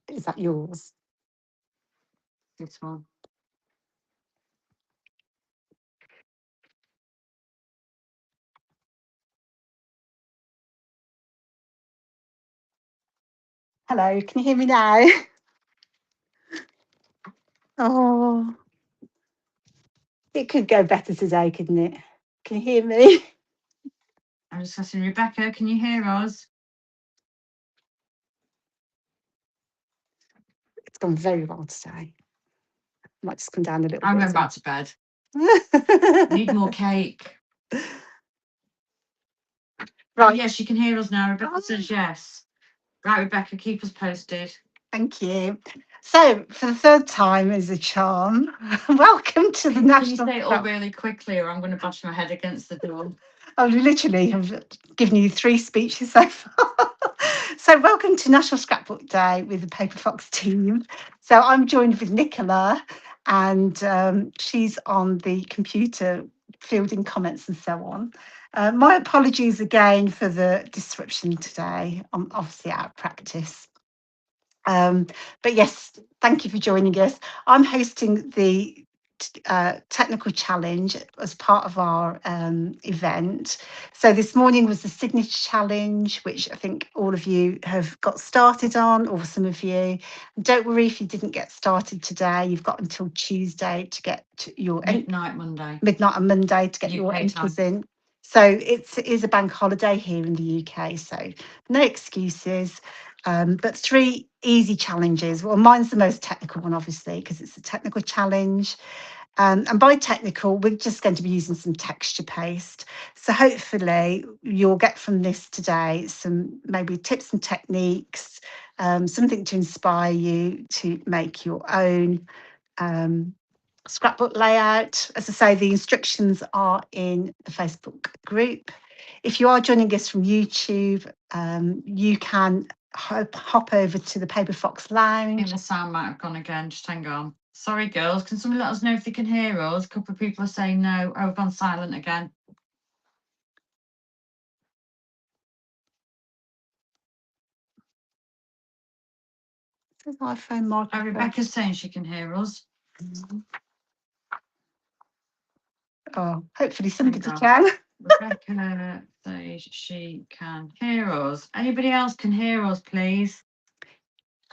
Is that yours? This one. Hello, can you hear me now? Oh, it could go better today, couldn't it? Can you hear me? I'm just asking Rebecca, can you hear us? It's gone very well today. Might just come down a little I'm bit. going back to bed. Need more cake. Right, yes, you can hear us now. Rebecca says yes. Right, Rebecca, keep us posted. Thank you. So, for the third time is a charm. Welcome to the Can you National. say it all really quickly, or I'm going to bash my head against the door? I literally have given you 3 speeches so far. So, welcome to National Scrapbook Day with the Paper Fox team. So, I'm joined with Nicola, and she's on the computer fielding comments and so on. My apologies again for the disruption today. I'm obviously out of practice. But yes, thank you for joining us. I'm hosting the technical challenge as part of our event. So this morning was the signature challenge, which I think all of you have got started on, or some of you. Don't worry if you didn't get started today. You've got until Tuesday to get to your midnight on Monday to get your entries in. So it is a bank holiday here in the UK, so no excuses. But 3 easy challenges. Well, mine's the most technical one, obviously, because it's a technical challenge. And by technical, we're just going to be using some texture paste. So hopefully you'll get from this today some maybe tips and techniques, something to inspire you to make your own scrapbook layout. As I say, the instructions are in the Facebook group. If you are joining us from YouTube, you can hop over to the Paper Fox I think Lounge. the sound might have gone again. Just hang on. Sorry, girls. Can somebody let us know if they can hear us? A couple of people are saying no. Oh, we've gone silent again. Says iPhone microphone. Rebecca's saying she can hear us. Oh, hopefully somebody can. Rebecca says she can hear us. Anybody else can hear us, please?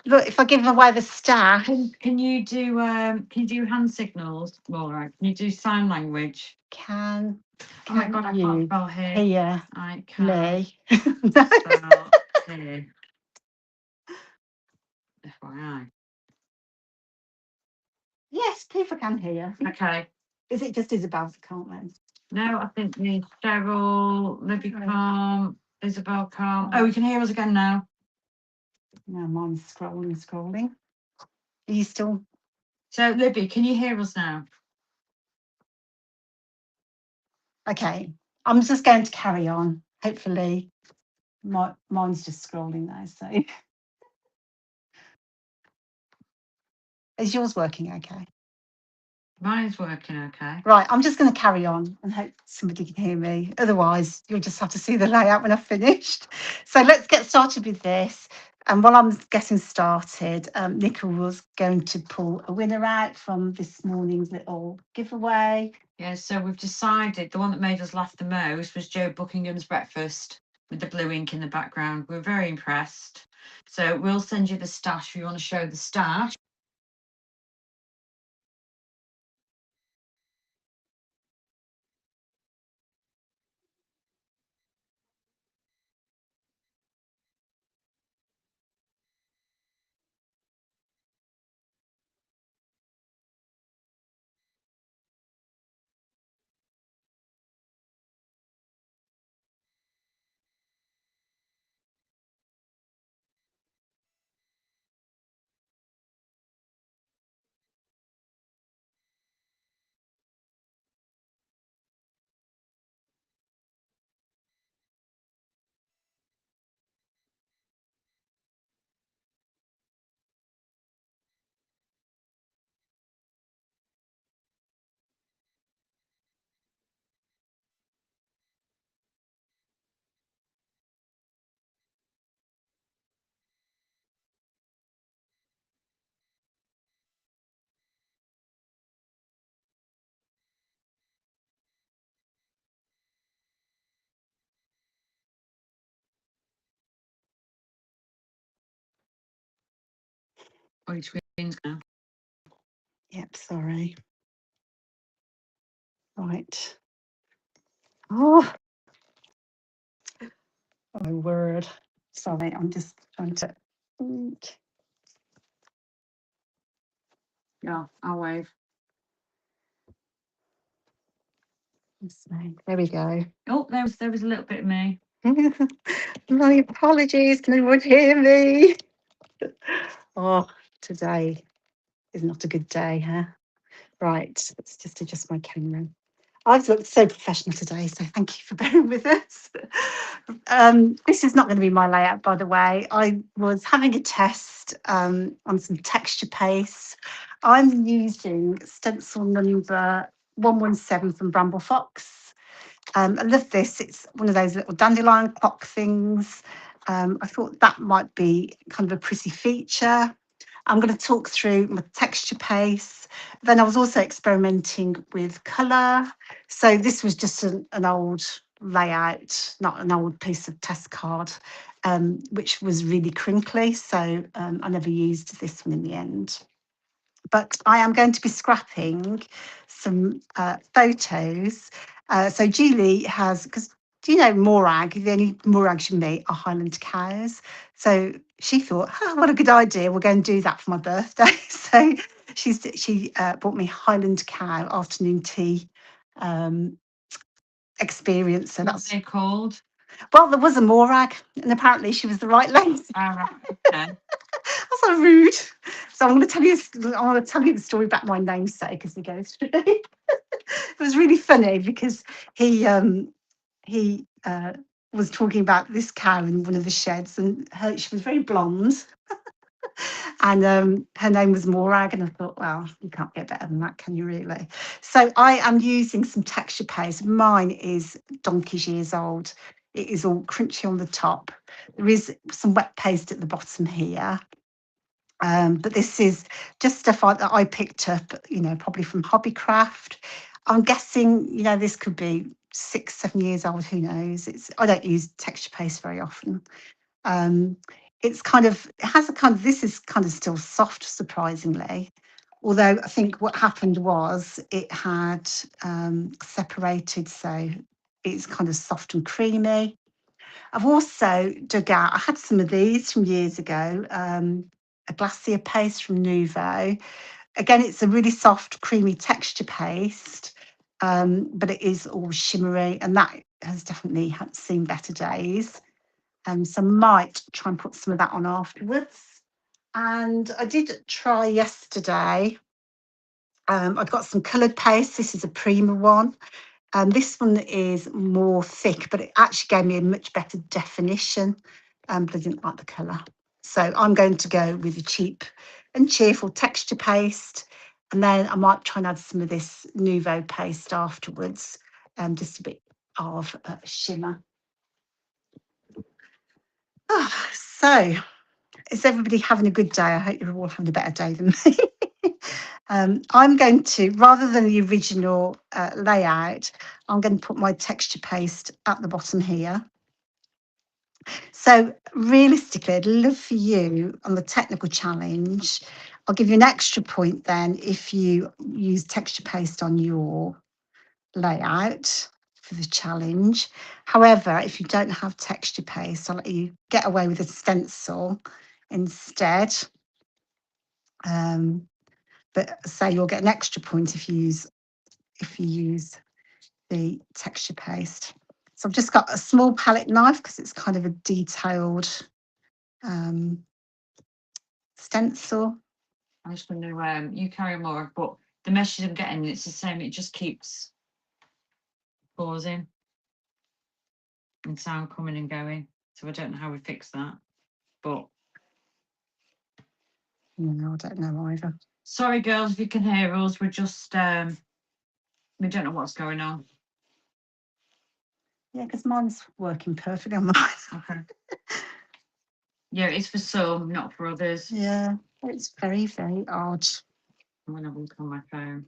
Look, if I give away the staff. Can you do hand signals, Morag? Can you do sign language? Can Oh my god, I can't spell here. Here. I can No. spell here. FYI. Yes, people can hear. Okay. Is it just Isabel that can't then? No, I think me, Cheryl, Libby can't, Isabel can't. Oh, we can hear us again now. No, mine's scrolling. Are you still? So, Libby, can you hear us now? Okay, I'm just going to carry on. Hopefully, mine's just scrolling now. So, is yours working okay? Mine's working okay. Right, I'm just going to carry on and hope somebody can hear me. Otherwise, you'll just have to see the layout when I've finished. So let's get started with this. And while I'm getting started, Nicola was going to pull a winner out from this morning's little giveaway. Yeah, so we've decided the one that made us laugh the most was Joe Buckingham's breakfast with the blue ink in the background. We're very impressed. So we'll send you the stash if you want to show the stash. Oh, your screen's now. Yep, sorry. Right. Oh, my word. Sorry, I'm just trying to. Yeah, I'll wave. There we go. Oh, there was a little bit of me. My apologies. Can anyone hear me? Oh, today is not a good day, huh? Right, let's just adjust my camera. I've looked so professional today, so thank you for bearing with us. This is not going to be my layout, by the way. I was having a test on some texture paste. I'm using stencil number 117 from Bramble Fox. I love this. It's one of those little dandelion clock things. I thought that might be kind of a pretty feature. I'm going to talk through my texture paste. Then I was also experimenting with colour. So this was just an old layout, not an old piece of test card, which was really crinkly. So I never used this one in the end. But I am going to be scrapping some photos. So Julie has, because do you know Morag? The only Morags you meet are Highland cows. So she thought, oh, what a good idea. We're going to do that for my birthday. So she bought me Highland cow afternoon tea experience. So What's that's, it called? well, there was a Morag, and apparently she was the right length. All right. Okay. That's so rude. So I'm going to tell you. I want to tell you the story about my namesake as we go through. It was really funny because he was talking about this cow in one of the sheds, and she was very blonde, and her name was Morag, and I thought, well, you can't get better than that, can you really? So I am using some texture paste. Mine is donkey's years old. It is all crunchy on the top. There is some wet paste at the bottom here. But this is just stuff that I picked up, probably from Hobbycraft. I'm guessing, this could be 6, 7 years old. Who knows? I don't use texture paste very often. It has a kind of, this is kind of still soft, surprisingly. Although I think what happened was it had separated, so it's kind of soft and creamy. I've also dug out, I had some of these from years ago, a glacier paste from Nuvo. Again, it's a really soft, creamy texture paste, but it is all shimmery, and that has definitely seen better days. So I might try and put some of that on afterwards. And I did try yesterday. I've got some coloured paste. This is a Prima one. This one is more thick, but it actually gave me a much better definition, but I didn't like the colour. So I'm going to go with a cheap and cheerful texture paste, and then I might try and add some of this Nuvo paste afterwards, just a bit of shimmer. So, is everybody having a good day? I hope you're all having a better day than me. I'm going to, rather than the original layout, I'm going to put my texture paste at the bottom here. So realistically, I'd love for you on the technical challenge. I'll give you an extra point then if you use texture paste on your layout for the challenge. However, if you don't have texture paste, I'll let you get away with a stencil instead. But say you'll get an extra point if you use the texture paste. So I've just got a small palette knife because it's kind of a detailed stencil. I'm just going to you carry more, but the message I'm getting, it's the same. It just keeps pausing and sound coming and going. So I don't know how we fix that, but no, I don't know either. Sorry, girls, if you can hear us. We're just we don't know what's going on. Yeah, because mine's working perfectly on mine. Okay. Yeah, it's for some, not for others. Yeah, it's very, very odd. I'm going to look on my phone.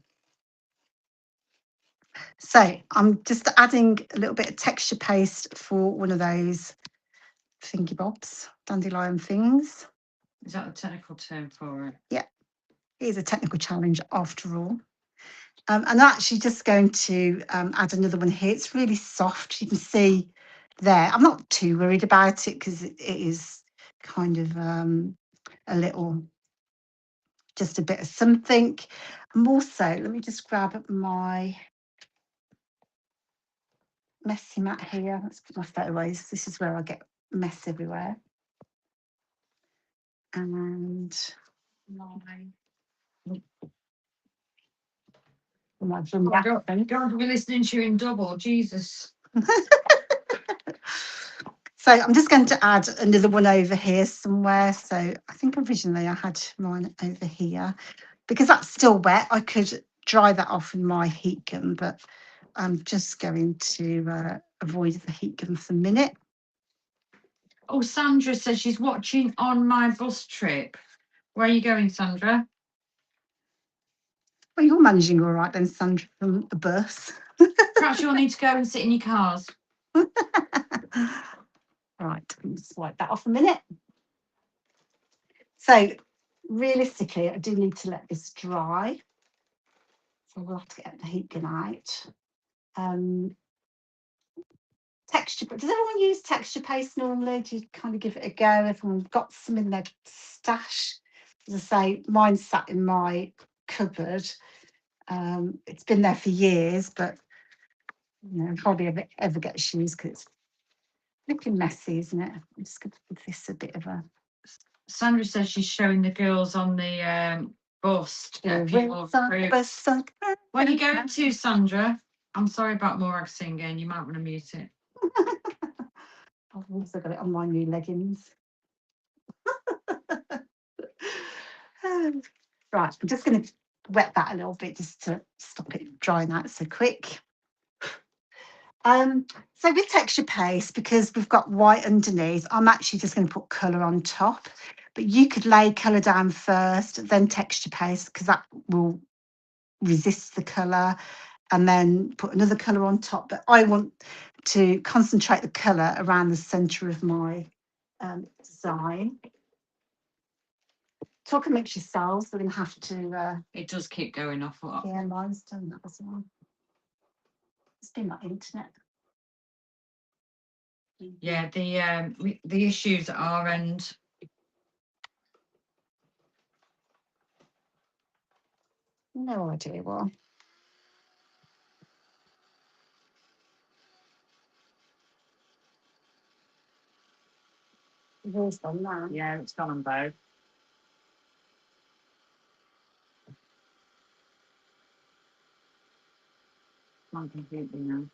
So I'm just adding a little bit of texture paste for one of those thingy bobs, dandelion things. Is that the technical term for it? Yeah, it is a technical challenge after all. And I'm actually just going to add another one here. It's really soft. You can see there. I'm not too worried about it because it is kind of a little, just a bit of something. I'm also, let me just grab up my messy mat here. Let's put my photo away. This is where I get mess everywhere. And my Don't be listening to you in double, Jesus. So I'm just going to add another one over here somewhere. So I think originally I had mine over here. Because that's still wet, I could dry that off in my heat gun, but I'm just going to avoid the heat gun for a minute. Oh, Sandra says she's watching on my bus trip. Where are you going, Sandra? Well, you're managing all right then, Sandra, from the bus. Perhaps you'll need to go and sit in your cars. Right, I'll just wipe that off a minute. So realistically, I do need to let this dry. So we'll have to get the heat gun out. Texture, does everyone use texture paste normally? Do you kind of give it a go? Everyone's got some in their stash. As I say, mine sat in my cupboard. It's been there for years, but hardly ever gets used because it's looking messy, isn't it? I'm just going to give this a bit of a. Sandra says she's showing the girls on the bus to get people recruits. Where are you going to, Sandra? I'm sorry about Morag singing. You might want to mute it. I've also got it on my new leggings. Right, I'm just going to wet that a little bit just to stop it drying out so quick. So with texture paste, because we've got white underneath, I'm actually just going to put colour on top. But you could lay colour down first, then texture paste, because that will resist the colour, and then put another colour on top. But I want to concentrate the colour around the centre of my design. Talk amongst yourselves, we're going to have to. It does keep going off. Yeah, mine's done that as well. It's been my internet. Yeah, the issues at our end. No idea why. Yours done that. Yeah, it's gone on both. Not completely now.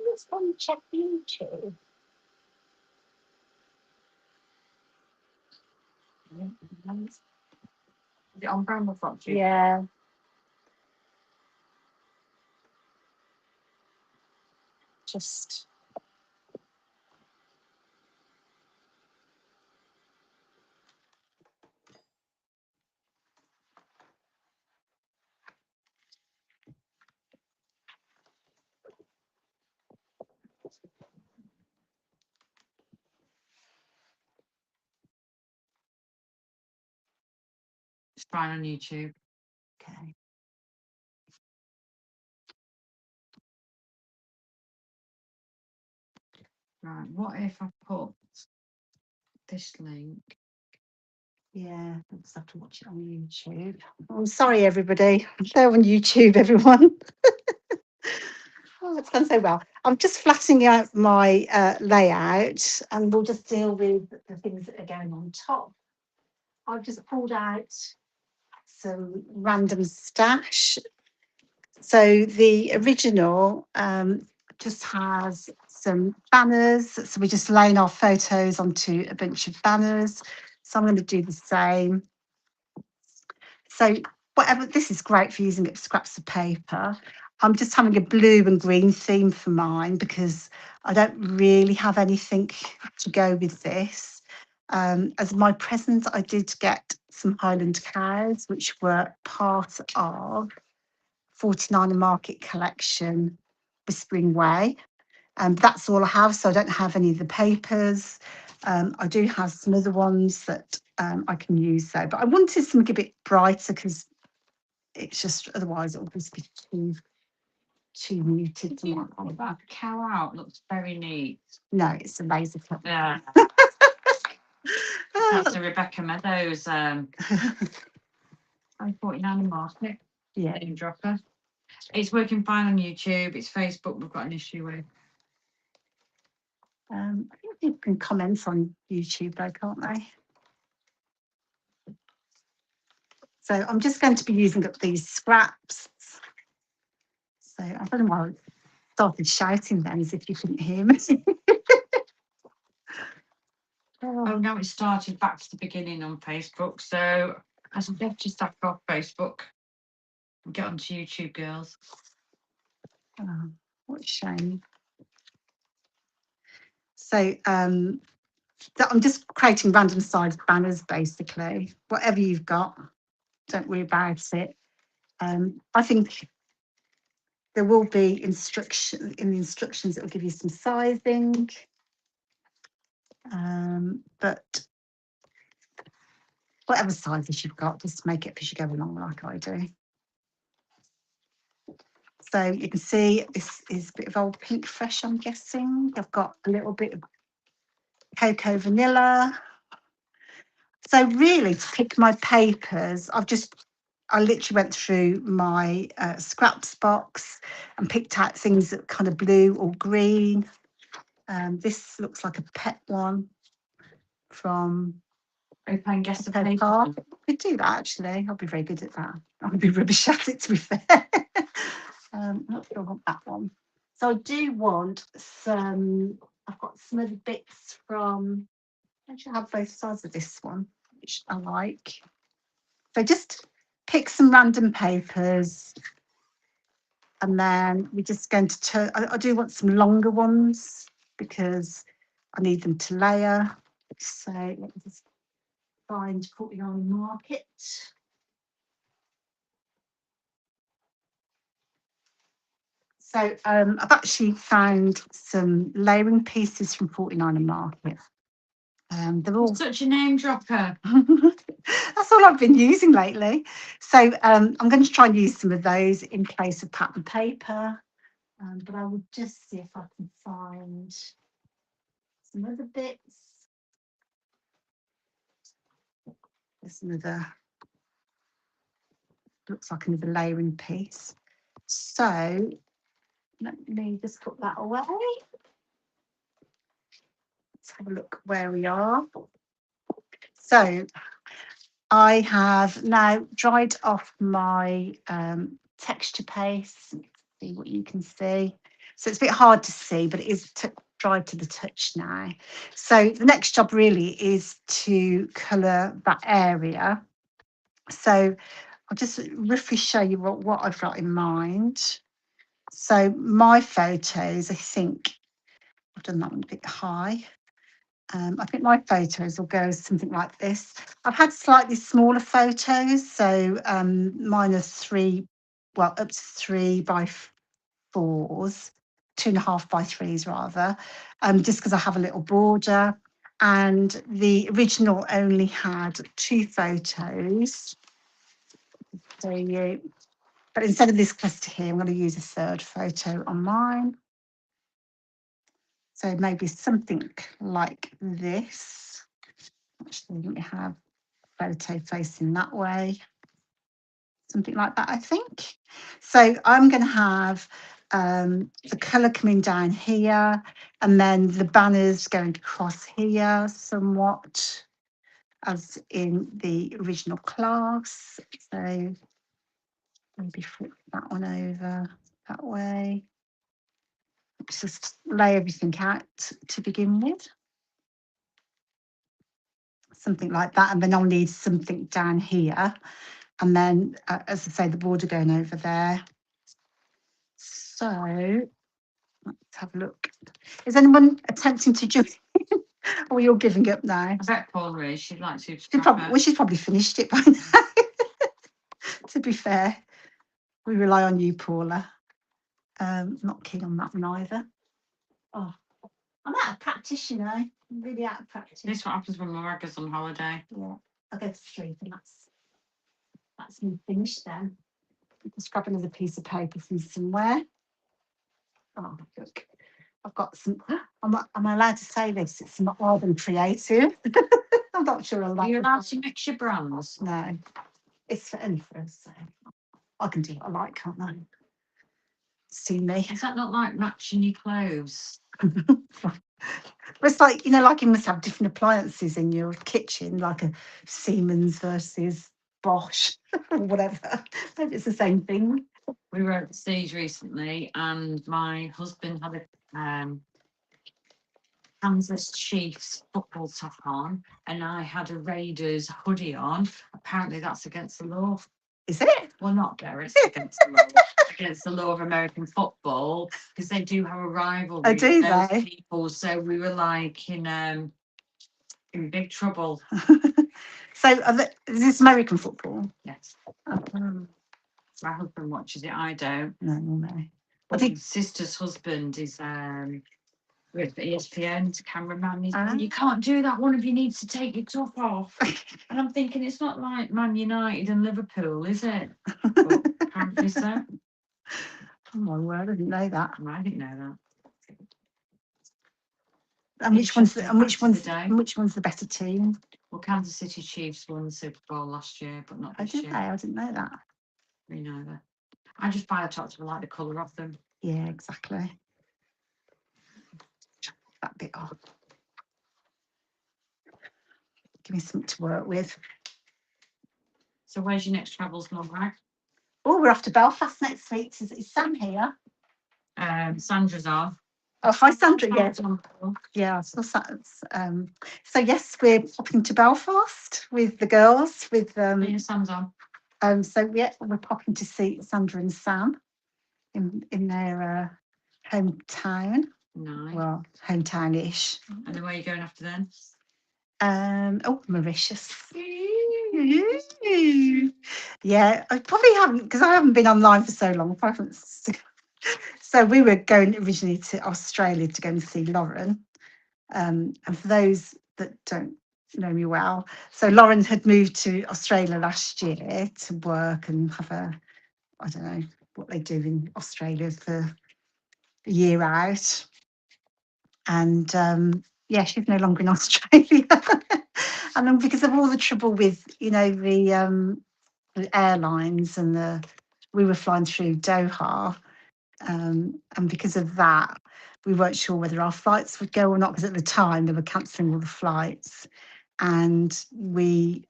Let's go and check YouTube. Is it on Bramble Fox? Yeah. Just. It's fine on YouTube. Okay. Right. What if I put this link? Yeah, I'll just have to watch it on YouTube. I'm sorry, everybody. They're on YouTube, everyone. Oh, it's gone so well. I'm just flattening out my layout, and we'll just deal with the things that are going on top. I've just pulled out some random stash. So the original just has some banners. So we're just laying our photos onto a bunch of banners. So I'm going to do the same. So whatever, this is great for using scraps of paper. I'm just having a blue and green theme for mine because I don't really have anything to go with this. As my present, I did get some Highland cows, which were part of 49 Market collection, Whispering Way. That's all I have, so I don't have any of the papers. I do have some other ones that I can use though, but I wanted something a bit brighter because it's just otherwise it'll just be too muted. Did you pull that cow out? Looks very neat. No, it's a laser cut. Yeah. That's a Rebecca Meadows 49 Market. Yeah. Name dropper. It's working fine on YouTube. It's Facebook we've got an issue with. I think people can comment on YouTube though, can't they? So I'm just going to be using up these scraps. So I don't know why I started shouting then as if you couldn't hear me. Oh, now it started back to the beginning on Facebook. So I suggest you stack off Facebook and get onto YouTube, girls. Oh, what a shame. So I'm just creating random size banners basically. Whatever you've got, don't worry about it. I think there will be instruction in the instructions that will give you some sizing. But whatever sizes you've got, just make it as you go along like I do. So you can see this is a bit of old pink fresh, I'm guessing. I've got a little bit of cocoa vanilla. So really to pick my papers, I literally went through my scraps box and picked out things that kind of blue or green. This looks like a pet one from Open guess the paper. paper. I could do that actually. I'll be very good at that. I'll be rubbish at it, to be fair. I'm not sure I want that one. So I do want some. I've got some other bits from. I should have both sides of this one, which I like. So just pick some random papers, and then we're just going to turn. I do want some longer ones because I need them to layer. So let me just find 49 Market. So I've actually found some layering pieces from 49 Market. They're all such a name dropper. That's all I've been using lately. So I'm going to try and use some of those in place of pattern paper. But I will just see if I can find some other bits. There's another, looks like another layering piece. So let me just put that away. Let's have a look where we are. So I have now dried off my texture paste. See what you can see. So it's a bit hard to see, but it is dried to the touch now. So the next job really is to colour that area. So I'll just roughly show you what I've got in mind. So my photos, I think I've done that one a bit high. I think my photos will go something like this. I've had slightly smaller photos, so mine are up to 3 by 4s, 2.5 by 3s rather, just because I have a little border. And the original only had 2 photos. But instead of this cluster here, I'm going to use a 3rd photo on mine. So maybe something like this. Actually, let me have a photo facing that way. Something like that, I think. So I'm going to have the colour coming down here, and then the banners going across here somewhat, as in the original class. So maybe flip that one over that way. Let's just lay everything out to begin with. Something like that, and then I'll need something down here, and then as I say, the border going over there. So let's have a look. Is anyone attempting to join? Or you're giving up now? I bet Paula is. She'd like to. She's probably finished it by now. To be fair, we rely on you, Paula. Not keen on that one either. Oh, I'm out of practice, you know. I'm really out of practice. This is what happens when Morag is on holiday. Yeah, I go to sleep and that's me finished then. Just grab another piece of paper from somewhere. Oh, look. I've got some. Am I allowed to say this? It's not odd and creative. I'm not sure I'm Are you allowed to mix your brands? No. It's for us, so I can do what I like, can't I? See me. Is that not like matching your clothes? It's like, you know, like you must have different appliances in your kitchen, like a Siemens versus Bosch or whatever. Maybe it's the same thing. We were overseas recently, and my husband had a Kansas Chiefs football top on, and I had a Raiders hoodie on. Apparently, that's against the law. Is it? Well, not there. It's against the law. Against the law of American football, because they do have a rivalry. Oh, do those they? people. So we were like in big trouble. So is this American football? Yes. Oh, My husband watches it. I don't. no. I think sister's husband is with ESPN, cameraman. He's going, you can't do that. One of you needs to take your top off. And I'm thinking, it's not like Man United and Liverpool, is it? But apparently so. Oh my word, I didn't know that. I didn't know that. And which one's the better team? Well, Kansas City Chiefs won the Super Bowl last year, but not this year. I didn't know that. Me neither. I just buy the tops. I like the colour of them. Yeah, exactly. That bit off. Give me something to work with. So where's your next travels, Morag? Oh, we're off to Belfast next week. Is Sam here? Sandra's off. Oh, hi, Sandra. Yeah, I saw that. So yes, we're popping to Belfast with the girls. With Yeah, Sam's on. So yeah, we're popping to see Sandra and Sam in their hometown. Nice. Well, hometown-ish. And then where are you going after then? Mauritius. Yeah, I probably haven't, because I haven't been online for so long. So we were going originally to Australia to go and see Lauren. And for those that don't know me well, so Lauren had moved to Australia last year to work and have I don't know what they do in Australia for a year out. And yeah, she's no longer in Australia. And then because of all the trouble with, you know, the airlines and we were flying through Doha, and because of that, we weren't sure whether our flights would go or not, because at the time they were cancelling all the flights, and we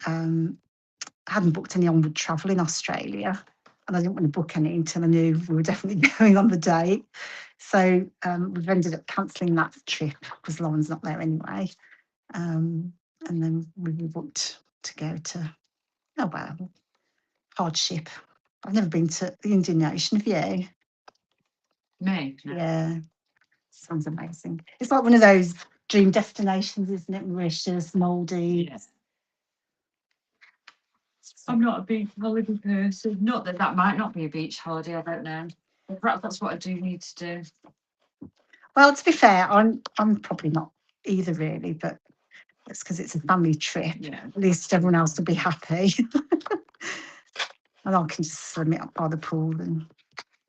hadn't booked any onward travel in Australia, and I didn't want to book any until I knew we were definitely going on the date. So we've ended up cancelling that trip because Lauren's not there anyway. And then we booked to go to, hardship. I've never been to the Indian Ocean, have you? Me? No. Yeah, sounds amazing. It's like one of those dream destinations, isn't it? Mauritius, Maldives. Yeah. I'm not a beach holiday person. Not that might not be a beach holiday, I don't know. But perhaps that's what I do need to do. Well, to be fair, I'm probably not either really, but it's because it's a family trip. Yeah. At least everyone else will be happy. And I can just swim it up by the pool and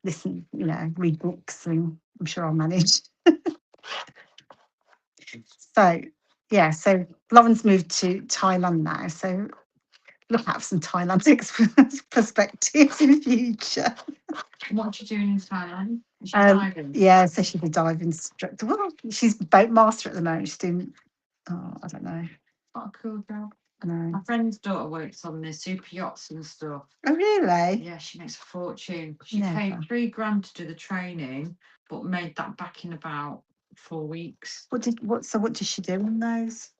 listen, you know, read books, and I'm sure I'll manage. So, yeah, so Lauren's moved to Thailand now. So look out for some Thailand perspectives in the future. What are you doing in Thailand? Is she diving? Yeah, so she's a dive instructor. Well, she's boat master at the moment. She's doing, I don't know. What a cool job. I know. My friend's daughter works on the super yachts and stuff. Oh, really? Yeah, she makes a fortune. She paid $3,000 to do the training, but made that back in about 4 weeks. What does she do on those?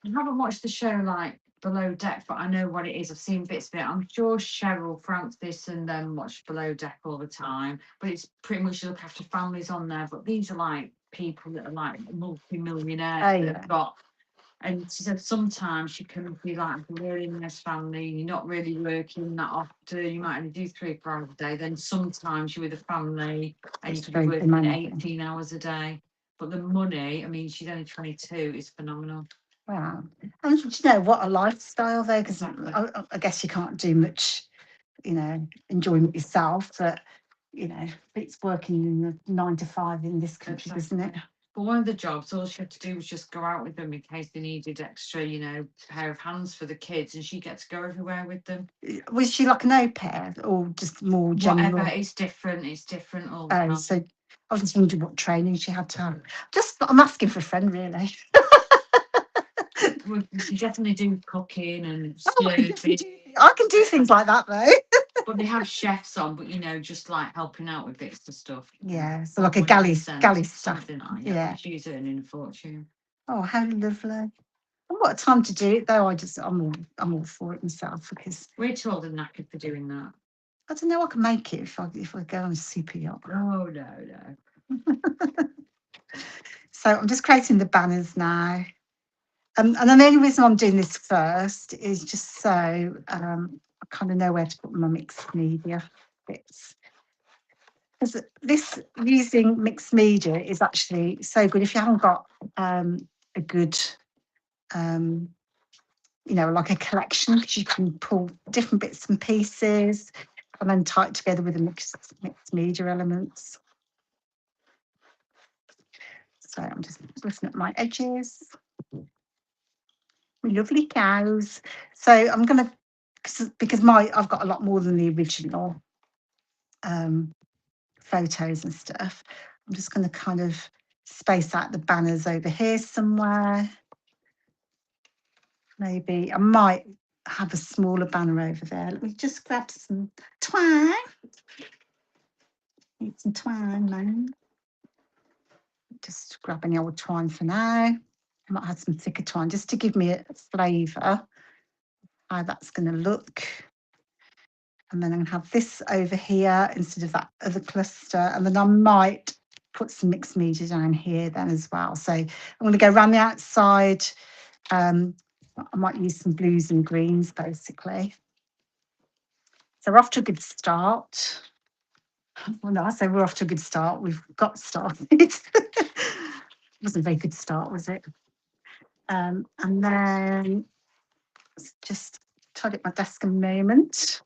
I haven't watched the show like Below Deck, but I know what it is. I've seen bits of it. I'm sure Cheryl, Francis, and them watch Below Deck all the time. But it's pretty much you look after families on there. But these are like people that are like multi-millionaires Oh, that yeah. have got. And she said sometimes you can be like a really nice family, you're not really working that often, you might only do 3 or 4 hours a day. Then sometimes you're with a family and you It's could be very working demanding. 18 hours a day. But the money, I mean, she's only 22, is phenomenal. Wow. And do you know what a lifestyle though? Because Exactly. I guess you can't do much, you know, enjoyment yourself, but you know, it's working in a 9 to 5 in this country, isn't it? But one of the jobs, all she had to do was just go out with them in case they needed extra, you know, pair of hands for the kids, and she gets to go everywhere with them. Was she like an au pair or just more general? Whatever, it's different all the Oh, time. so I was just wondering what training she had to have. I'm asking for a friend, really. We definitely do cooking and Oh, serving. I can do things like that though. But they have chefs on, but you know, just like helping out with bits of stuff. Yeah, so like a galley staff. Something like that. Yeah. She's earning a fortune. Oh, how lovely. And what a time to do it though. I'm all for it myself because We're too old and knackered for doing that. I don't know I can make it if I go on a super yacht. Oh no. So I'm just creating the banners now. And the only reason I'm doing this first is just so I kind of know where to put my mixed media bits. Because this using mixed media is actually so good if you haven't got a good, you know, like a collection, because you can pull different bits and pieces and then tie it together with the mixed media elements. So I'm just lifting up my edges. My lovely cows. So I'm going to, because I've got a lot more than the original photos and stuff. I'm just going to kind of space out the banners over here somewhere. Maybe I might have a smaller banner over there. Let me just grab some twine. Need some twine, man. Just grab any old twine for now. I might have some thicker twine just to give me a flavour how that's going to look. And then I'm going to have this over here instead of that other cluster. And then I might put some mixed media down here then as well. So I'm going to go around the outside. I might use some blues and greens basically. So we're off to a good start. Well, no, I say we're off to a good start. We've got started. It wasn't a very good start, was it? And then just tidy up my desk a moment.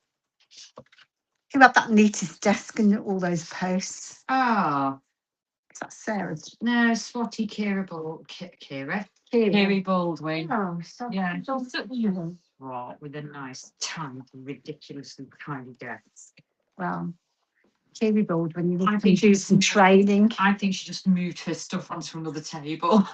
Who had that neatest desk and all those posts? Oh, Is that Sarah's? no, Swatty Kira Baldwin. Oh, so Yeah, she's such a swat with a nice, tiny, ridiculously tiny desk. well, Kiri Baldwin, you I need think to do some training. I think she just moved her stuff onto another table.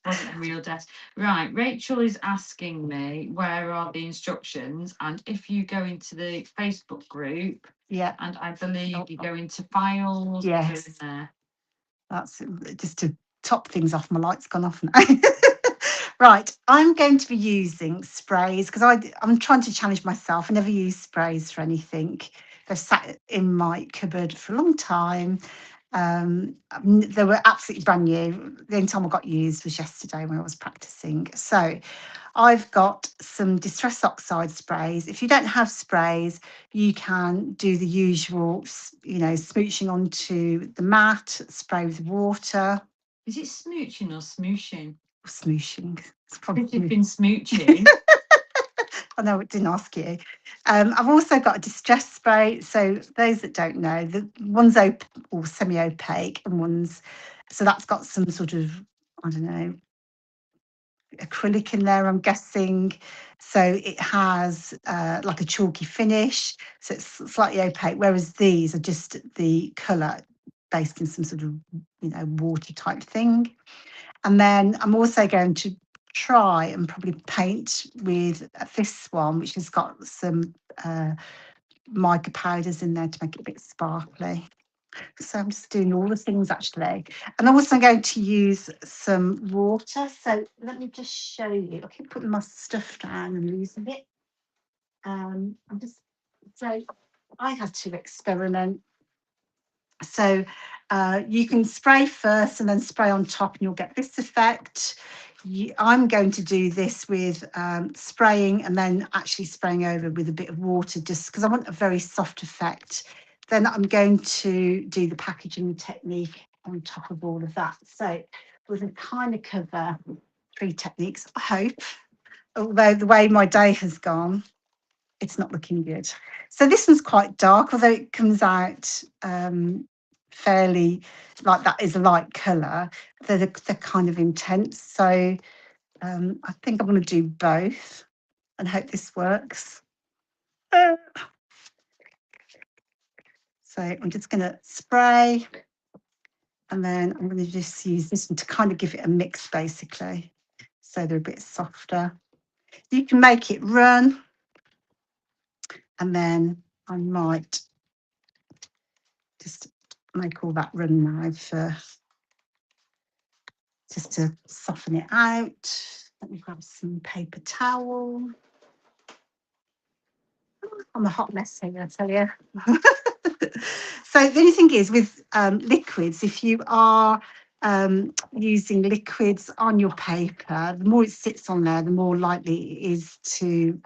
Wasn't a real desk. Right, Rachel is asking me where are the instructions, and if you go into the Facebook group, Yeah, and I believe you go into files, Yes. go in there. that's just to top things off. My light's gone off now. Right, I'm going to be using sprays because I'm trying to challenge myself. I never use sprays for anything. They've sat in my cupboard for a long time. They were absolutely brand new. The only time I got used was yesterday when I was practicing. So I've got some Distress Oxide sprays. If you don't have sprays, you can do the usual, you know, smooching onto the mat, spray with water. Is it smooching or smooshing? Smooshing. It's If probably you've been smooching. I know it didn't ask you. I've also got a distress spray. So those that don't know, the one's or semi-opaque, and one's so that's got some sort of, I don't know, acrylic in there, I'm guessing. So it has like a chalky finish, so it's slightly opaque. Whereas these are just the colour based in some sort of, you know, water type thing. And then I'm also going to try and probably paint with this one, which has got some mica powders in there to make it a bit sparkly. So I'm just doing all the things actually. And I'm also going to use some water. So let me just show you. I keep putting my stuff down and losing it. So I had to experiment. So you can spray first and then spray on top and you'll get this effect. I'm going to do this with spraying and then actually spraying over with a bit of water just because I want a very soft effect. Then I'm going to do the packaging technique on top of all of that. So we're going to kind of cover 3 techniques, I hope, although the way my day has gone, it's not looking good. So this one's quite dark, although it comes out fairly like that is a light colour. They're kind of intense. So I think I'm going to do both and hope this works. So I'm just going to spray and then I'm going to just use this one to kind of give it a mix basically. So they're a bit softer. You can make it run and then I might just make all that run now for just to soften it out. Let me grab some paper towel. I'm a hot mess here, I tell you. So the only thing is with liquids, if you are using liquids on your paper, the more it sits on there, the more likely it is to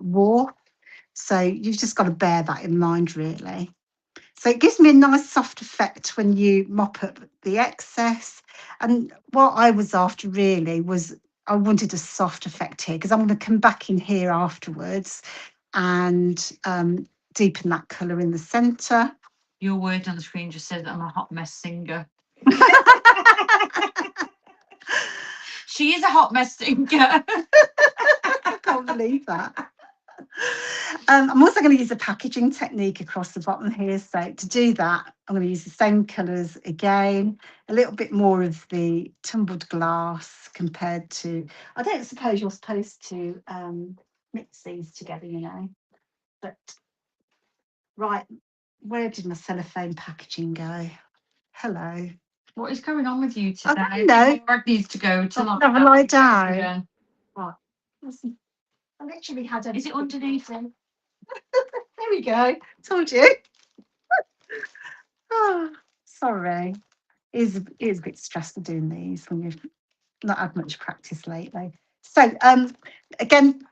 warp. So you've just got to bear that in mind, really. So it gives me a nice soft effect when you mop up the excess. And what I was after really was I wanted a soft effect here because I'm going to come back in here afterwards and deepen that colour in the centre. Your word on the screen just says that I'm a hot mess singer. She is a hot mess singer. I can't believe that. I'm also going to use a packaging technique across the bottom here. So to do that, I'm going to use the same colours again, a little bit more of the tumbled glass compared to, I don't suppose you're supposed to mix these together, you know, but right, where did my cellophane packaging go? Hello. What is going on with you today? I don't know. Morag needs to go to Have a lie down. Right. I literally had a. Is it underneath? There we go. Told you. Oh, sorry. It is a bit stressful doing these when you've not had much practice lately. So again,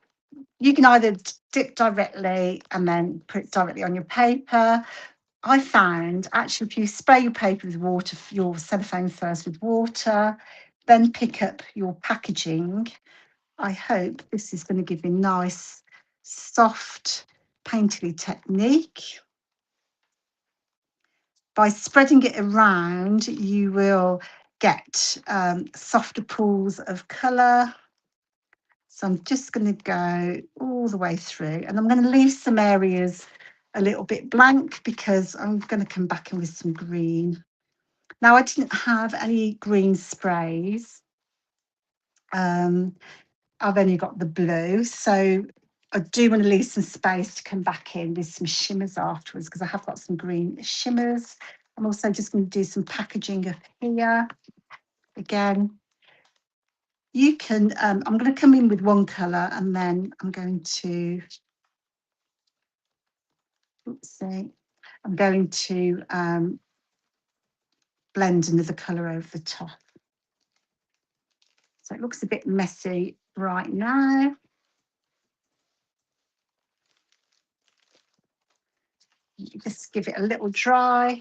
you can either dip directly and then put it directly on your paper. I found actually if you spray your paper with water, your cellophane first with water, then pick up your packaging. I hope this is going to give you a nice, soft, painterly technique. By spreading it around, you will get softer pools of colour. So I'm just going to go all the way through and I'm going to leave some areas a little bit blank because I'm going to come back in with some green. Now I didn't have any green sprays. I've only got the blue, so I do want to leave some space to come back in with some shimmers afterwards because I have got some green shimmers. I'm also just going to do some packaging up here. Again, you can, I'm going to come in with one colour and then I'm going to, oopsie, I'm going to blend another colour over the top. So it looks a bit messy right now. Just give it a little dry.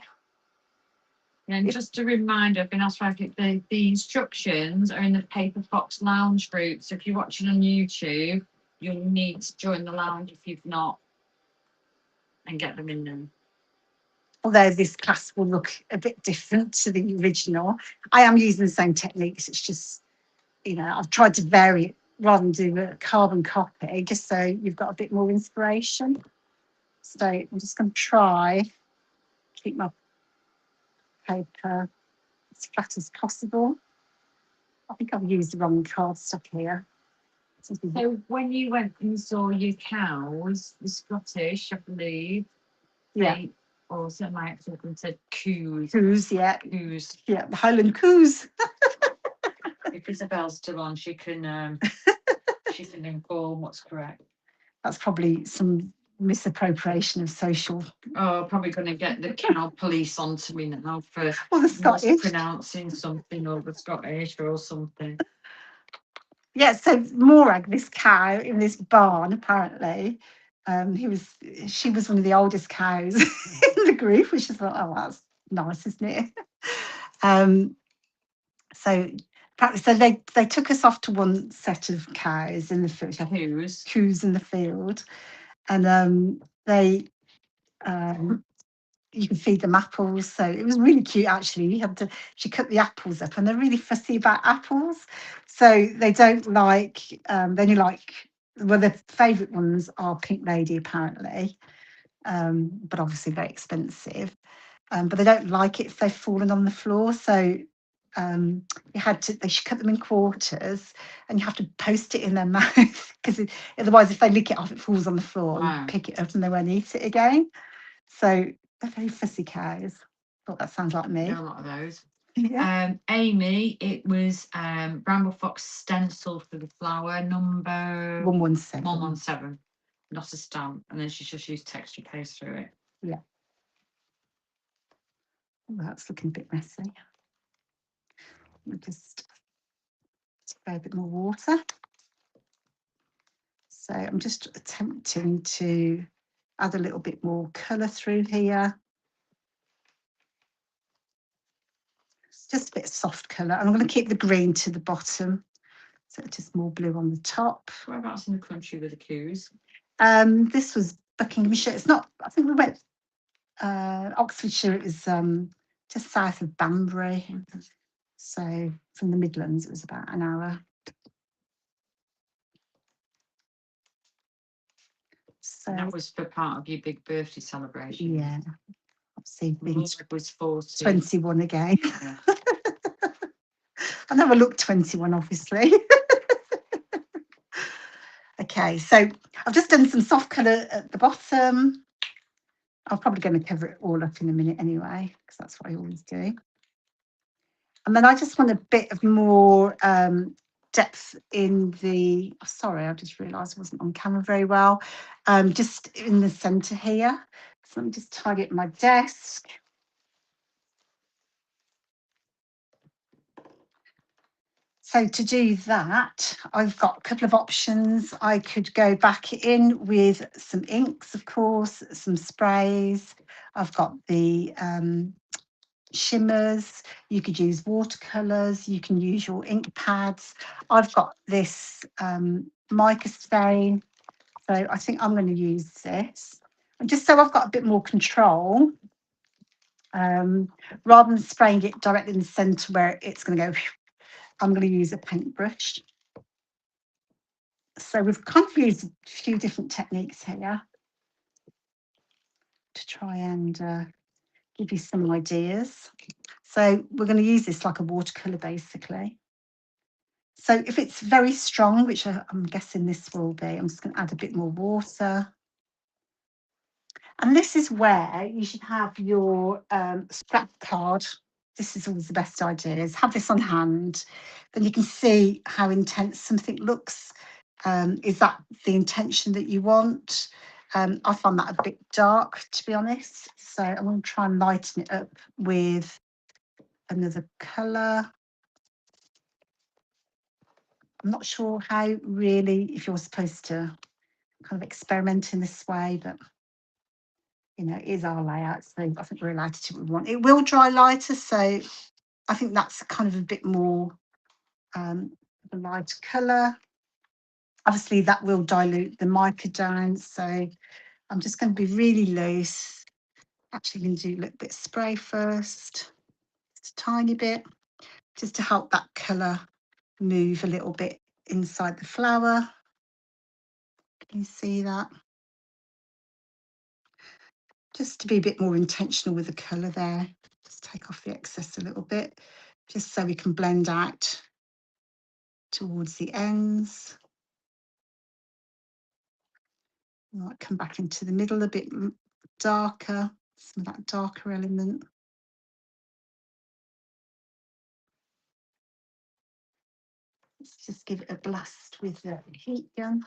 And just a reminder, I've been asked the instructions are in the Paper Fox Lounge group. So if you're watching on YouTube, you'll need to join the lounge if you've not and get them in them. Although this class will look a bit different to the original. I am using the same techniques. It's just, you know, I've tried to vary it rather than do a carbon copy, just so you've got a bit more inspiration. So I'm just going to try keep my paper as flat as possible. I think I've used the wrong cardstock here. So when you went and saw your cows, the Scottish, I believe, yeah, also my ex-husband said coos. Coos, yeah. Coos. Yeah, the Highland coos. If Isabel's still on, she can inform what's correct. That's probably some misappropriation of social. Oh, probably going to get the cow police onto me now for Or the Scottish. pronouncing something or the Scottish or something. Yeah, so Morag, this cow in this barn, apparently, she was one of the oldest cows in the group, which I thought, oh, that's nice, isn't it? So they took us off to one set of cows in the field, coos in the field, and they you could feed them apples. So it was really cute, actually. She cut the apples up, and they're really fussy about apples. So they don't like, they only like, well, their favourite ones are Pink Lady, apparently, but obviously very expensive. But they don't like it if they've fallen on the floor. So they should cut them in quarters, and you have to post it in their mouth because otherwise, if they lick it off, it falls on the floor. Wow. And pick it up, and they won't eat it again. So they're very fussy cows. Thought that sounds like me. There are a lot of those. Yeah. Amy, it was Bramble Fox stencil for the flower number 117. 117, not a stamp, and then she just used texture paste through it. Yeah. Oh, that's looking a bit messy. We'll just spray a bit more water. So I'm just attempting to add a little bit more colour through here. It's just a bit of soft colour. And I'm going to keep the green to the bottom. So just more blue on the top. Whereabouts in the country were the coos? This was Buckinghamshire. It's not, I think we went Oxfordshire. It was just south of Banbury. So from the Midlands, it was about an hour. So and that was for part of your big birthday celebration. Yeah. Obviously, Morag was 40. 21 again. Yeah. I never looked 21, obviously. Okay, so I've just done some soft colour at the bottom. I'm probably going to cover it all up in a minute anyway, because that's what I always do. And then I just want a bit of more depth in the, sorry, I just realised I wasn't on camera very well, just in the centre here. So let me just tidy up my desk. So to do that, I've got a couple of options. I could go back in with some inks, of course, some sprays. I've got the shimmers. You could use watercolours. You can use your ink pads. I've got this mica stain. So I think I'm going to use this. And just so I've got a bit more control, rather than spraying it directly in the centre where it's going to go, I'm going to use a paintbrush. So we've kind of used a few different techniques here to try and give you some ideas. So we're going to use this like a watercolour, basically. So if it's very strong, which I'm guessing this will be, I'm just going to add a bit more water. And this is where you should have your scrap card. This is always the best ideas. Have this on hand, then you can see how intense something looks. Is that the intention that you want? I find that a bit dark, to be honest. So I'm going to try and lighten it up with another colour. I'm not sure how really, if you're supposed to kind of experiment in this way, but you know, it is our layout, so I think we're allowed to do what we want. It will dry lighter, so I think that's kind of a bit more a light colour. Obviously, that will dilute the mica down, so I'm just going to be really loose. Actually, going to do a little bit of spray first, just a tiny bit, just to help that colour move a little bit inside the flower. Can you see that? Just to be a bit more intentional with the colour there. Just take off the excess a little bit, just so we can blend out towards the ends. I might come back into the middle a bit darker, some of that darker element. Let's just give it a blast with the heat gun.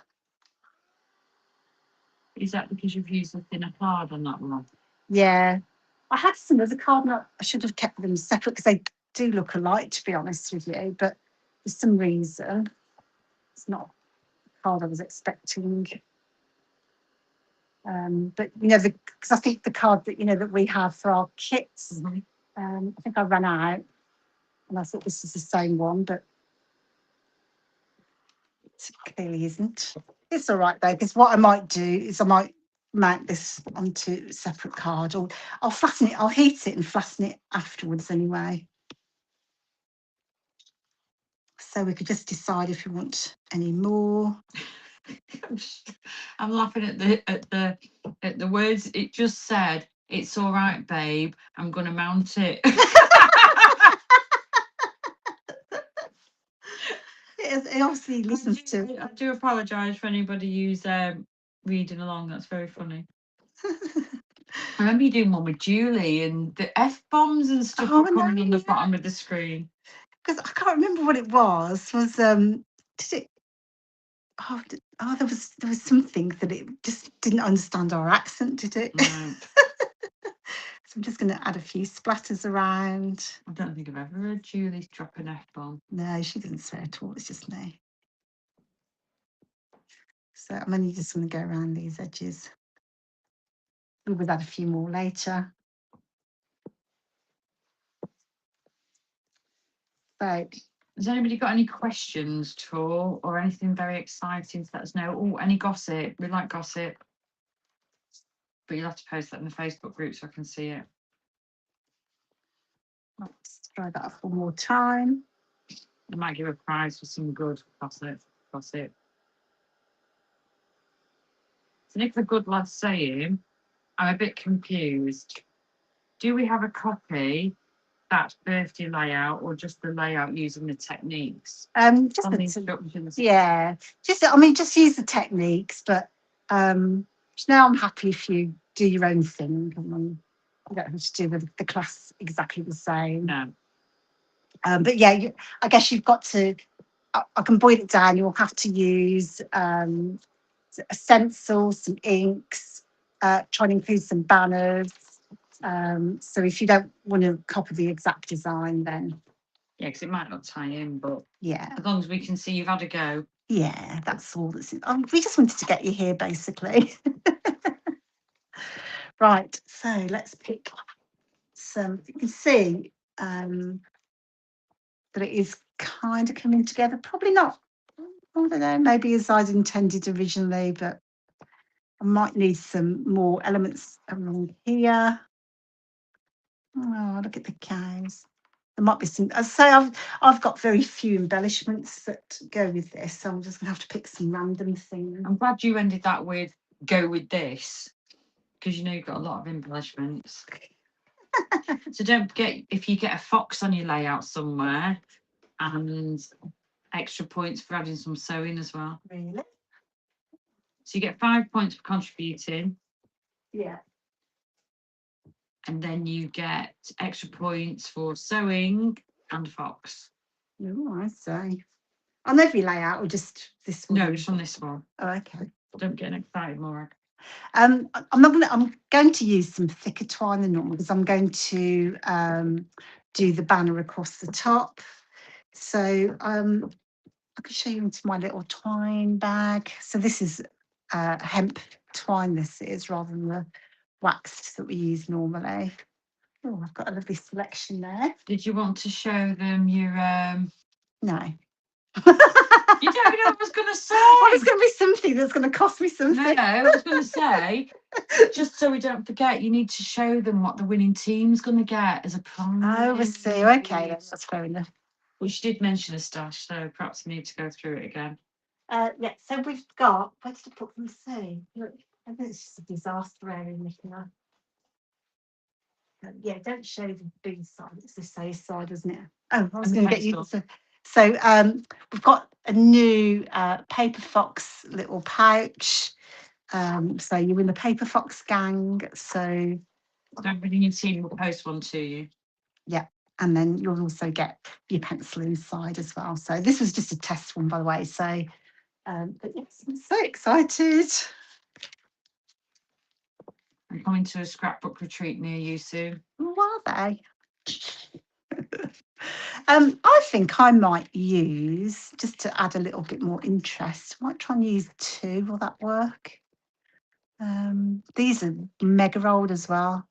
Is that because you've used a thinner card on that one? Yeah. I had some other card, and I should have kept them separate because they do look alike, to be honest with you. But for some reason, it's not the card I was expecting. But because I think the card that that we have for our kits, I think I ran out, and I thought this is the same one, but it clearly isn't. It's all right though, because what I might do is I might mount this onto a separate card, or I'll flatten it. I'll heat it and flatten it afterwards anyway. So we could just decide if we want any more. I'm laughing at the words it just said. It's all right, babe. I'm gonna mount it. It obviously listens to. I do apologise for anybody who's reading along. That's very funny. I remember you doing one with Julie, and the F-bombs and stuff were coming on the bottom of the screen. Because I can't remember what it was. Did it? Oh, there was something that it just didn't understand our accent, did it? No. So I'm just going to add a few splatters around. I don't think I've ever heard Julie drop an F-bomb. No, she didn't swear at all. It's just me. So I'm only just going to go around these edges. We will add a few more later. So, has anybody got any questions at all, or anything very exciting to let us know? Oh, any gossip? We like gossip, but you'll have to post that in the Facebook group so I can see it. Let's try that one more time. I might give a prize for some good gossip. So Nicola Goodlad's saying, I'm a bit confused. Do we have a copy, that birthday layout, or just the layout using the techniques? Just on the the instructions. Yeah, just use the techniques, but now I'm happy if you do your own thing. You don't have to do the class exactly the same. No. But yeah, I guess you've got to. I can boil it down. You'll have to use a stencil, some inks, try and include some banners. So if you don't want to copy the exact design, then yeah, because it might not tie in, but yeah, as long as we can see you've had a go. Yeah, that's all. We just wanted to get you here, basically. Right, so let's pick some. You can see that it is kind of coming together. Probably not. I don't know. Maybe as I'd intended originally, but I might need some more elements around here. Oh, look at the cows. There might be some. As I say, I've got very few embellishments that go with this, so I'm just gonna have to pick some random things. I'm glad you ended that with "go with this," because you've got a lot of embellishments. So don't forget, if you get a fox on your layout somewhere, and extra points for adding some sewing as well. Really? So you get 5 points for contributing. Yeah. And then you get extra points for sewing and fox. Oh, I see. On every layout or just this one? No, just on this one. Oh, okay. Don't get excited, Morag. I'm going to use some thicker twine than normal because I'm going to do the banner across the top. So I can show you into my little twine bag. So this is hemp twine, this is, rather than the waxed that we use normally. Oh, I've got a lovely selection there. Did you want to show them your No. You don't know what I was going to say. Well, it's going to be something that's going to cost me something. No, I was going to say, just so we don't forget, you need to show them what the winning team's going to get as a prize. Oh, I see. Okay, that's fair enough. Well, she did mention a stash, so perhaps we need to go through it again. Yeah, so we've got, where did I put them? See, look, I think it's just a disaster area, Nicola. Yeah, don't show the B side, it's the C side, isn't it? Oh, I was going to get you. So we've got a new Paper Fox little pouch. So you're in the Paper Fox gang. So everybody in your team will post one to you. Yeah, and then you'll also get your pencil inside as well. So this was just a test one, by the way. So, but yes, I'm so excited. I'm coming to a scrapbook retreat near you soon. Oh, are they? I think I might use, just to add a little bit more interest, I might try and use 2. Will that work? These are mega old as well.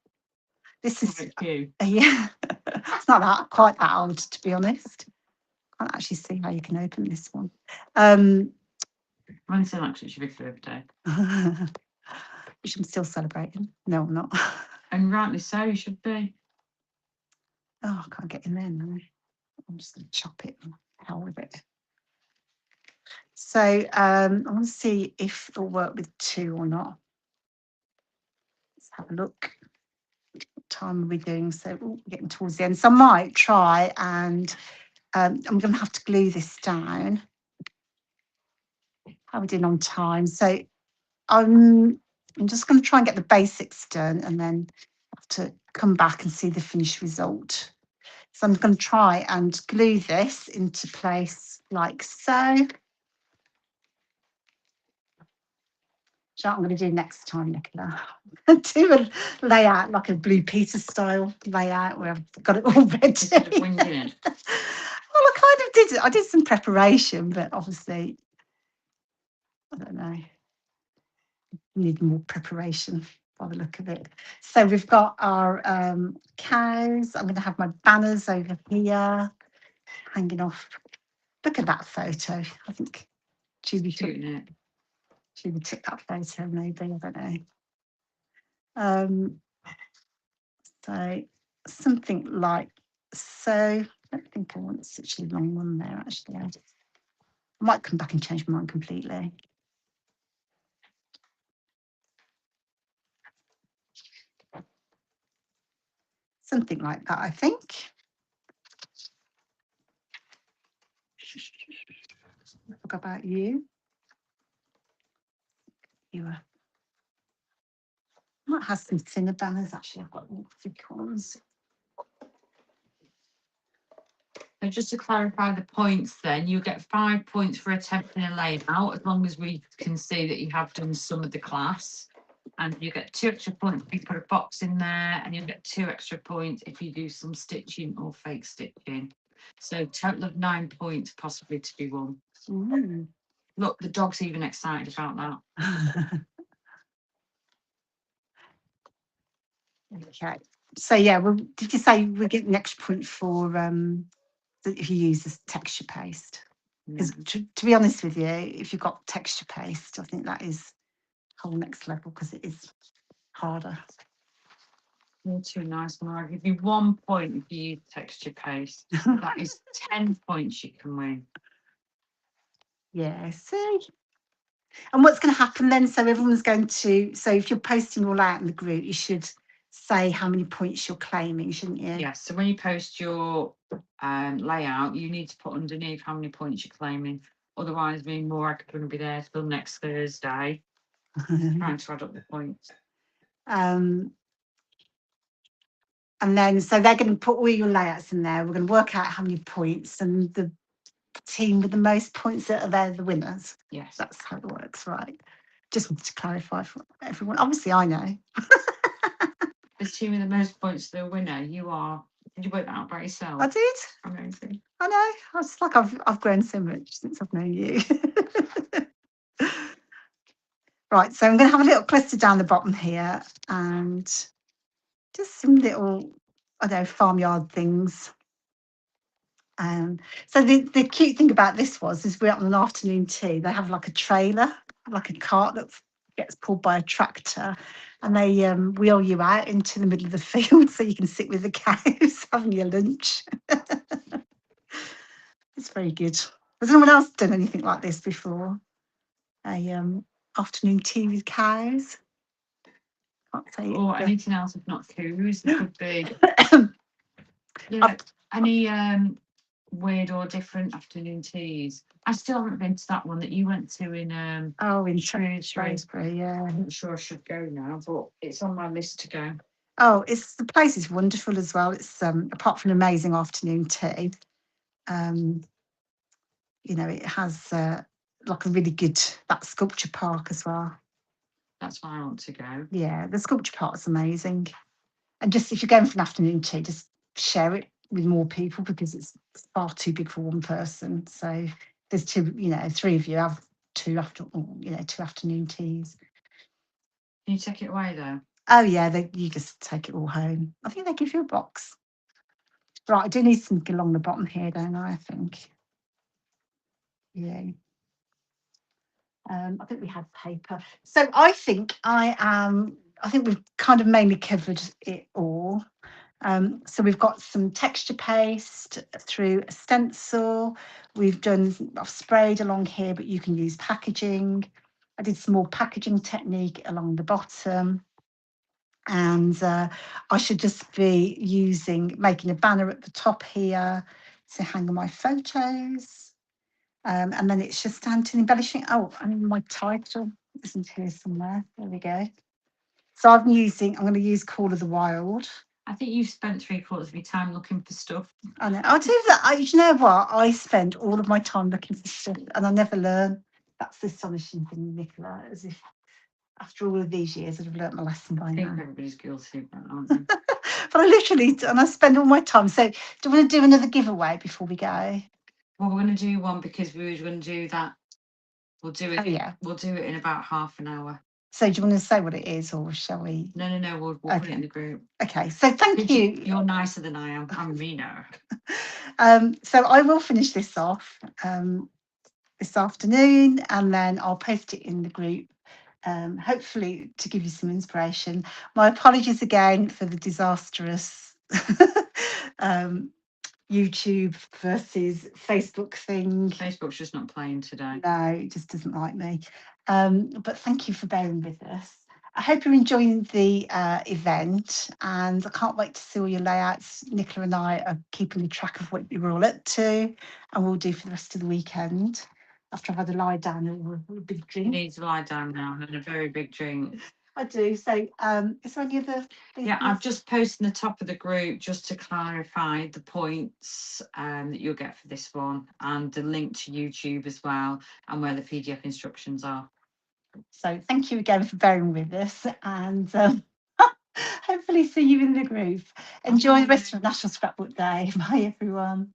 This is, Like you. yeah, it's not that quite that old, to be honest. Can't actually see how you can open this one. When's the next? It's your birthday. Which I'm still celebrating. No, I'm not. And rightly so, you should be. Oh, I can't get in there now. I'm just going to chop it and hell with it. So I want to see if it'll work with 2 or not. Let's have a look. What time are we doing? So we're getting towards the end. So I might try and I'm going to have to glue this down. How are we doing on time? So I'm just going to try and get the basics done and then have to come back and see the finished result. So I'm going to try and glue this into place like so. So what I'm going to do next time, Nicola. Do a layout like a Blue Peter style layout where I've got it all ready. Instead of winging it. Well, I kind of did. I did some preparation, but obviously, I don't know. Need more preparation by the look of it. So we've got our cows. I'm going to have my banners over here hanging off. Look at that photo. I think Julie took that photo, maybe. I don't know. So something like so. I don't think I want such a long one there, actually. I might come back and change my mind completely. Something like that, I think. What about you? You might have some thinner banners, actually. I've got thick ones. So just to clarify the points then, you get 5 points for attempting a layout, as long as we can see that you have done some of the class. And you get 2 extra points if you put a box in there, and you'll get 2 extra points if you do some stitching or fake stitching. So total of 9 points possibly to be won. Look, the dog's even excited about that. Okay. So yeah, well, did you say we get an extra point for if you use this texture paste? Because to be honest with you, if you've got texture paste, I think that is whole next level because it is harder. You're too nice, Morag. I'll give you 1 point if you use texture paste. That is 10 points you can win. Yeah, see. And what's going to happen then? So everyone's going to. So if you're posting all out in the group, you should say how many points you're claiming, shouldn't you? Yes. So when you post your layout, you need to put underneath how many points you're claiming. Otherwise, me and Morag are going to be there till next Thursday, trying to add up the points. And then, so they're going to put all your layouts in there. We're going to work out how many points, and the team with the most points are the winners. Yes. That's how it works, right? Just wanted to clarify for everyone. Obviously, I know. The team with the most points, the winner. You are. Did you work that out by yourself? I did. Amazing. I know. It's like I've grown so much since I've known you. Right, so I'm going to have a little cluster down the bottom here and just some little, I don't know, farmyard things. So the cute thing about this is we're on an afternoon tea. They have like a trailer, like a cart that gets pulled by a tractor, and they wheel you out into the middle of the field so you can sit with the cows having your lunch. It's very good. Has anyone else done anything like this before? A afternoon tea with cows? Can't say it. Or anything else if not coos. It could be any weird or different afternoon teas. I still haven't been to that one that you went to in in Shrewsbury. Yeah, I'm not sure I should go now, but it's on my list to go. Oh, the place is wonderful as well. It's apart from an amazing afternoon tea, it has like a really good that sculpture park as well. That's why I want to go. Yeah, the sculpture part's amazing. And just if you're going for an afternoon tea, just share it with more people because it's far too big for one person. So there's two, three of you have two afternoon teas. Can you take it away though? Oh yeah, you just take it all home. I think they give you a box. Right, I do need something along the bottom here, don't I? I think. Yeah. I think we had paper. So I think I think we've kind of mainly covered it all. So we've got some texture paste through a stencil. I've sprayed along here, but you can use packaging. I did some more packaging technique along the bottom. And I should just be making a banner at the top here to hang my photos. And then it's just down to embellishing. Oh, and my title isn't here somewhere. There we go. So I'm going to use Call of the Wild. I think you've spent 3/4 of your time looking for stuff. I know. I'll do that. You know what? I spend all of my time looking for stuff and I never learn. That's the astonishing thing, Nicola, as if after all of these years, I'd have learnt my lesson by I think now. everybody's guilty of that, aren't they? But I spend all my time. So, do you want to do another giveaway before we go? Well, we're going to do one because we were going to do that. We'll do it. Oh, yeah. We'll do it in about half an hour. So, do you want to say what it is, or shall we? No. We'll put it in the group. Okay. So, thank you. You're nicer than I am. I'm meaner. So, I will finish this off this afternoon, and then I'll post it in the group. Hopefully to give you some inspiration. My apologies again for the disastrous YouTube versus Facebook thing. Facebook's just not playing today. No, it just doesn't like me. But thank you for bearing with us. I hope you're enjoying the event, and I can't wait to see all your layouts. Nicola and I are keeping track of what you're all up to, and we'll do for the rest of the weekend. After I've had a lie down and a big drink. You need to lie down now and a very big drink. I do. So, is there any other things? Yeah, I've just posted in the top of the group just to clarify the points that you'll get for this one and the link to YouTube as well and where the PDF instructions are. So, thank you again for bearing with us, and hopefully see you in the group. Enjoy the rest of National Scrapbook Day. Bye, everyone.